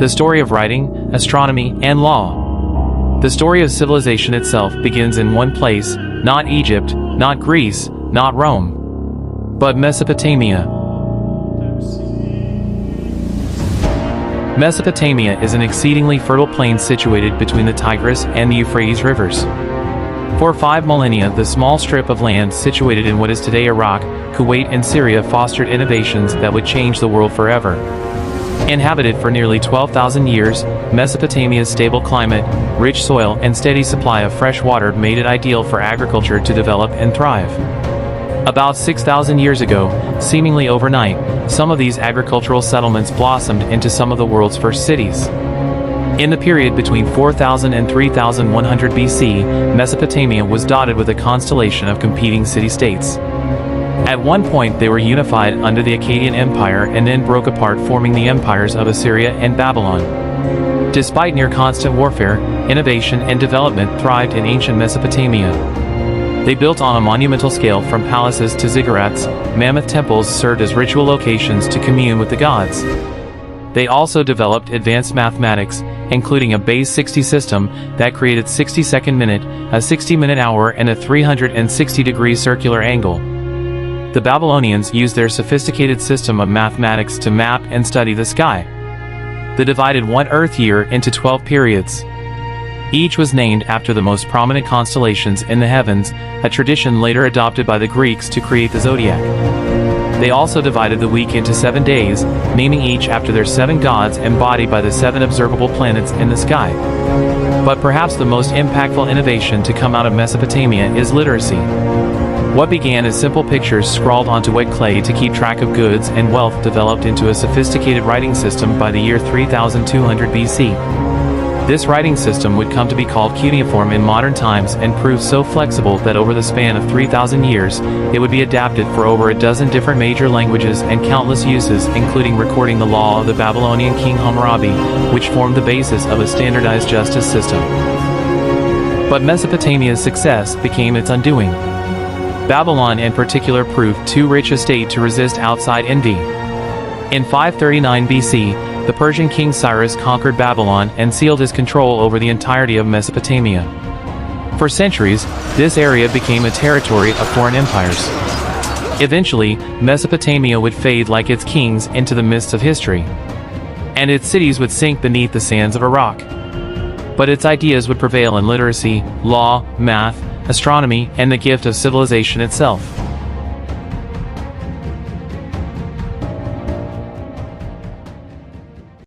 the story of writing, astronomy, and law. The story of civilization itself begins in one place, not Egypt, not Greece, not Rome, but Mesopotamia. Mesopotamia is an exceedingly fertile plain situated between the Tigris and the Euphrates rivers. For 5 millennia, the small strip of land situated in what is today Iraq, Kuwait, and Syria fostered innovations that would change the world forever. Inhabited for nearly 12,000 years, Mesopotamia's stable climate, rich soil, and steady supply of fresh water made it ideal for agriculture to develop and thrive. About 6,000 years ago, seemingly overnight, some of these agricultural settlements blossomed into some of the world's first cities. In the period between 4000 and 3100 BC, Mesopotamia was dotted with a constellation of competing city-states. At one point they were unified under the Akkadian Empire and then broke apart, forming the empires of Assyria and Babylon. Despite near constant warfare, innovation and development thrived in ancient Mesopotamia. They built on a monumental scale, from palaces to ziggurats. Mammoth temples served as ritual locations to commune with the gods. They also developed advanced mathematics, including a base 60 system that created 60-second minute, a 60-minute hour, and a 360-degree circular angle. The Babylonians used their sophisticated system of mathematics to map and study the sky. They divided one Earth year into 12 periods. Each was named after the most prominent constellations in the heavens, a tradition later adopted by the Greeks to create the zodiac. They also divided the week into 7 days, naming each after their 7 gods embodied by the 7 observable planets in the sky. But perhaps the most impactful innovation to come out of Mesopotamia is literacy. What began as simple pictures scrawled onto wet clay to keep track of goods and wealth developed into a sophisticated writing system by the year 3200 BC. This writing system would come to be called cuneiform in modern times and proved so flexible that over the span of 3,000 years, it would be adapted for over a dozen different major languages and countless uses, including recording the law of the Babylonian king Hammurabi, which formed the basis of a standardized justice system. But Mesopotamia's success became its undoing. Babylon in particular proved too rich a state to resist outside envy. In 539 BC, the Persian king Cyrus conquered Babylon and sealed his control over the entirety of Mesopotamia. For centuries, this area became a territory of foreign empires. Eventually, Mesopotamia would fade like its kings into the mists of history, and its cities would sink beneath the sands of Iraq. But its ideas would prevail in literacy, law, math, astronomy, and the gift of civilization itself.